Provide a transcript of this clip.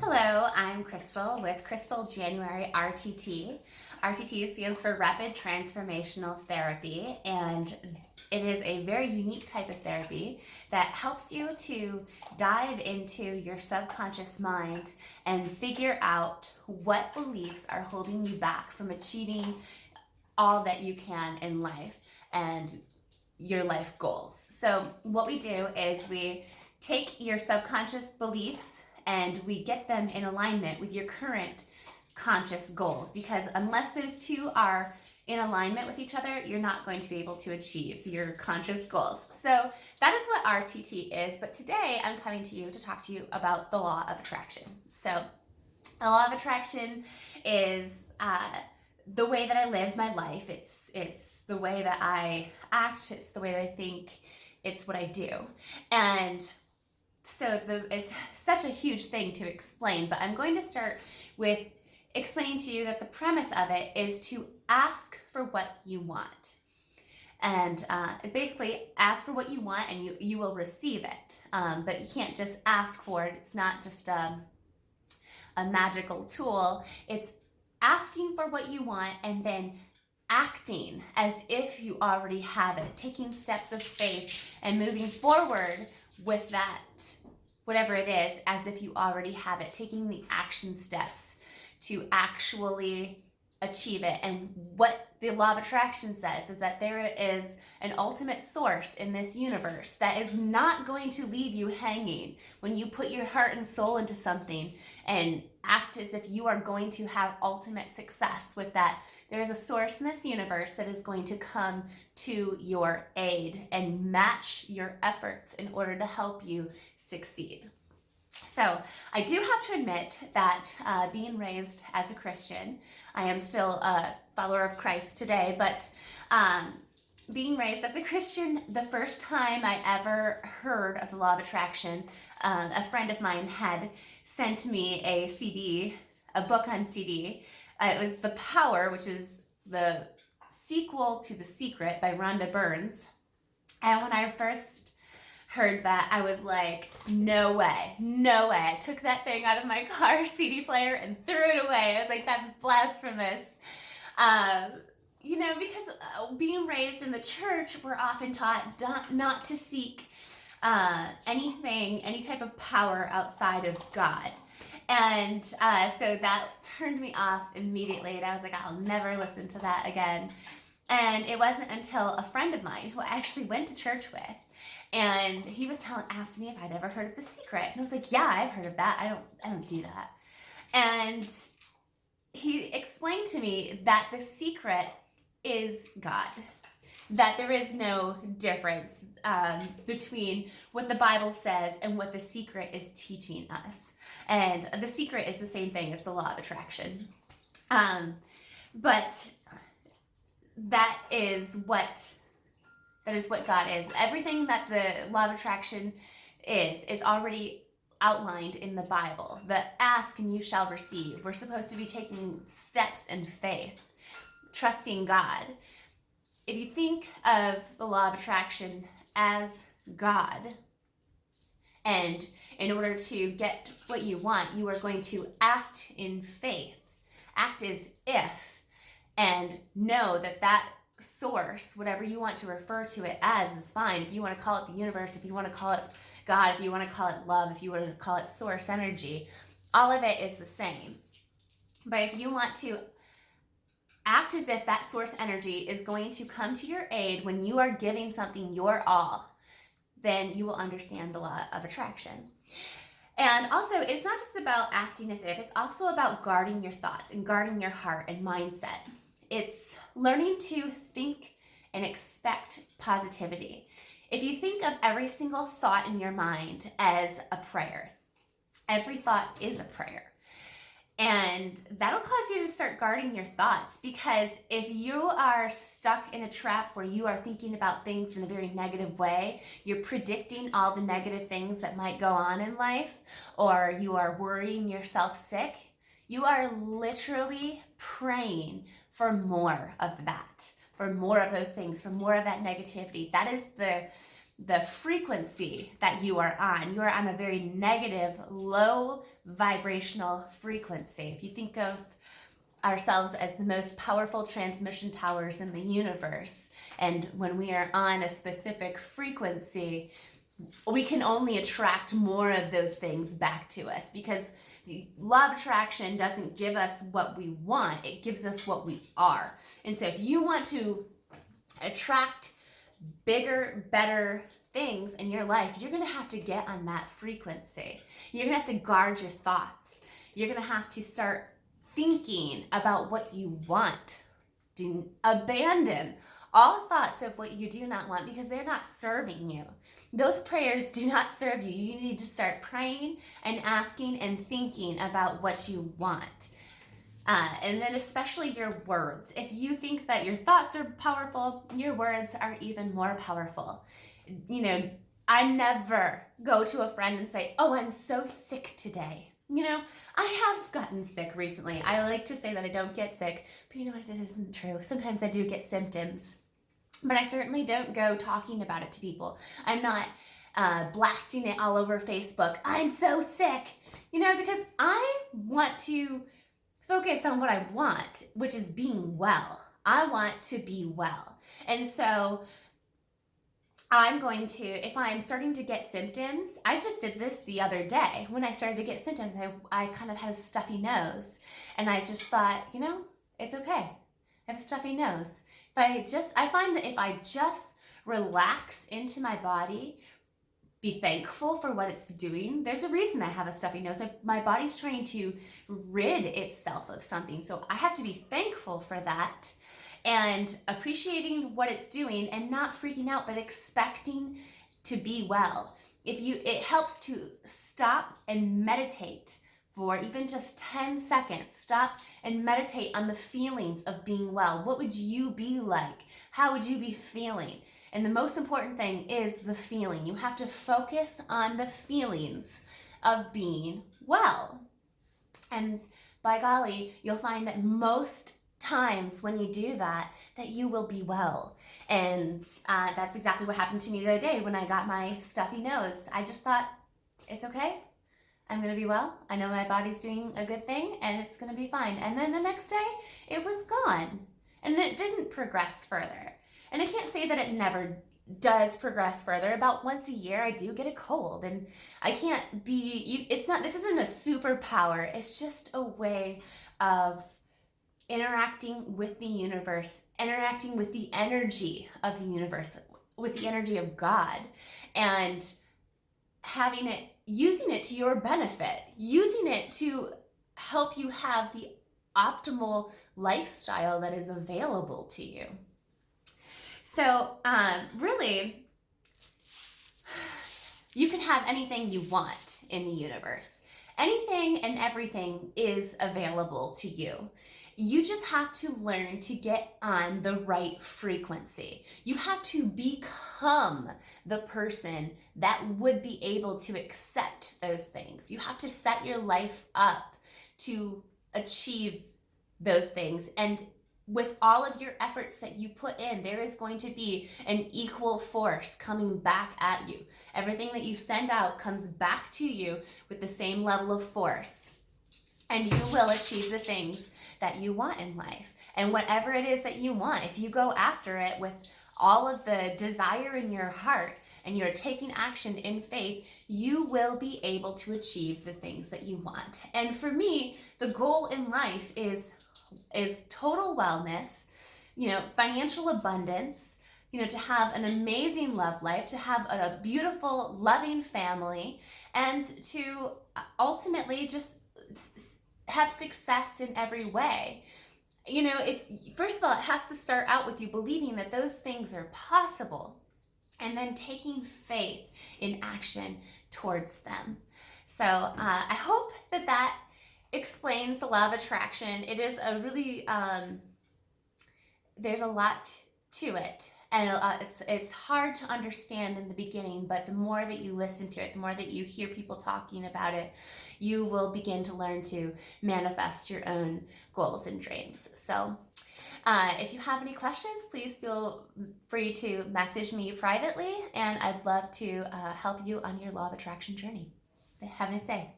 Hello, I'm Crystal with Crystal January RTT. RTT stands for Rapid Transformational Therapy, and it is a very unique type of therapy that helps you to dive into your subconscious mind and figure out what beliefs are holding you back from achieving all that you can in life and your life goals. So, what we do is we take your subconscious beliefs and we get them in alignment with your current conscious goals, because unless those two are in alignment with each other, you're not going to be able to achieve your conscious goals. So that is what RTT is, but today I'm coming to you to talk to you about the law of attraction. So the law of attraction is the way that I live my life. It's the way that I act, it's the way that I think, it's what I do. And so it's such a huge thing to explain, but I'm going to start with explaining to you that the premise of it is to ask for what you want. And basically ask for what you want and you will receive it. But you can't just ask for it. It's not just a magical tool. It's asking for what you want and then acting as if you already have it, taking steps of faith and moving forward with that, whatever it is, as if you already have it, taking the action steps to actually achieve it. And what the law of attraction says is that there is an ultimate source in this universe that is not going to leave you hanging when you put your heart and soul into something and act as if you are going to have ultimate success with that. There is a source in this universe that is going to come to your aid and match your efforts in order to help you succeed. So I do have to admit that being raised as a Christian, I am still a follower of Christ today, but being raised as a Christian, the first time I ever heard of the law of attraction, a friend of mine had sent me a CD, a book on CD. It was The Power, which is the sequel to The Secret by Rhonda Burns. And when I first heard that, I was like, no way, no way. I took that thing out of my car CD player and threw it away. I was like, that's blasphemous. Because being raised in the church, we're often taught not to seek any type of power outside of God. And so that turned me off immediately, and I was like, I'll never listen to that again. And it wasn't until a friend of mine who I actually went to church with, and he was asking me if I'd ever heard of The Secret. And I was like, yeah, I've heard of that. I don't do that. And he explained to me that The Secret is God. That there is no difference between what the Bible says and what The Secret is teaching us. And The Secret is the same thing as the law of attraction. But that is what God is. Everything that the law of attraction is already outlined in the Bible. The ask and you shall receive. We're supposed to be taking steps in faith, trusting God. If you think of the law of attraction as God, and in order to get what you want, you are going to act in faith. Act as if, and know that source, whatever you want to refer to it as, is fine. If you want to call it the universe, if you want to call it God, if you want to call it love, if you want to call it source energy, all of it is the same. But if you want to act as if that source energy is going to come to your aid when you are giving something your all, then you will understand the law of attraction. And also, it's not just about acting as if, it's also about guarding your thoughts and guarding your heart and mindset. It's learning to think and expect positivity. If you think of every single thought in your mind as a prayer, every thought is a prayer. And that'll cause you to start guarding your thoughts, because if you are stuck in a trap where you are thinking about things in a very negative way, you're predicting all the negative things that might go on in life, or you are worrying yourself sick, you are literally praying for more of that, for more of those things, for more of that negativity. That is the frequency that you are on. You are on a very negative, low vibrational frequency. If you think of ourselves as the most powerful transmission towers in the universe, and when we are on a specific frequency, we can only attract more of those things back to us, because the law of attraction doesn't give us what we want, it gives us what we are. And so if you want to attract bigger, better things in your life, you're going to have to get on that frequency. You're going to have to guard your thoughts. You're going to have to start thinking about what you want. Do abandon all thoughts of what you do not want, because they're not serving you. Those prayers do not serve you. You need to start praying and asking and thinking about what you want. And then especially your words. If you think that your thoughts are powerful, your words are even more powerful. You know, I never go to a friend and say, oh, I'm so sick today. You know, I have gotten sick recently. I like to say that I don't get sick, but you know what, it isn't true. Sometimes I do get symptoms, but I certainly don't go talking about it to people. I'm not blasting it all over Facebook. I'm so sick, you know, because I want to focus on what I want, which is being well. I want to be well. And so I'm going to, if I'm starting to get symptoms, I just did this the other day. When I started to get symptoms, I kind of had a stuffy nose. And I just thought, you know, it's okay. I have a stuffy nose. I find that if I just relax into my body, be thankful for what it's doing. There's a reason I have a stuffy nose. My body's trying to rid itself of something. So I have to be thankful for that and appreciating what it's doing and not freaking out, but expecting to be well. It helps to stop and meditate for even just 10 seconds. Stop and meditate on the feelings of being well. What would you be like? How would you be feeling? And the most important thing is the feeling. You have to focus on the feelings of being well. And by golly, you'll find that most times when you do that you will be well. And that's exactly what happened to me the other day when I got my stuffy nose. I just thought, it's okay. I'm going to be well. I know my body's doing a good thing and it's going to be fine. And then the next day, it was gone. And it didn't progress further. And I can't say that it never does progress further. About once a year, I do get a cold, and I can't be, this isn't a superpower. It's just a way of interacting with the universe, interacting with the energy of the universe, with the energy of God, and using it to your benefit, using it to help you have the optimal lifestyle that is available to you. So really, you can have anything you want in the universe. Anything and everything is available to you. You just have to learn to get on the right frequency. You have to become the person that would be able to accept those things. You have to set your life up to achieve those things. And with all of your efforts that you put in, there is going to be an equal force coming back at you. Everything that you send out comes back to you with the same level of force. And you will achieve the things that you want in life. And whatever it is that you want, if you go after it with all of the desire in your heart and you're taking action in faith, you will be able to achieve the things that you want. And for me, the goal in life is total wellness, financial abundance, to have an amazing love life, to have a beautiful, loving family, and to ultimately just have success in every way. First of all, it has to start out with you believing that those things are possible, and then taking faith in action towards them. So I hope that explains the law of attraction. It is a really, there's a lot to it. And it's hard to understand in the beginning, but the more that you listen to it, the more that you hear people talking about it, you will begin to learn to manifest your own goals and dreams. So If you have any questions, please feel free to message me privately, and I'd love to help you on your law of attraction journey. Have a nice day.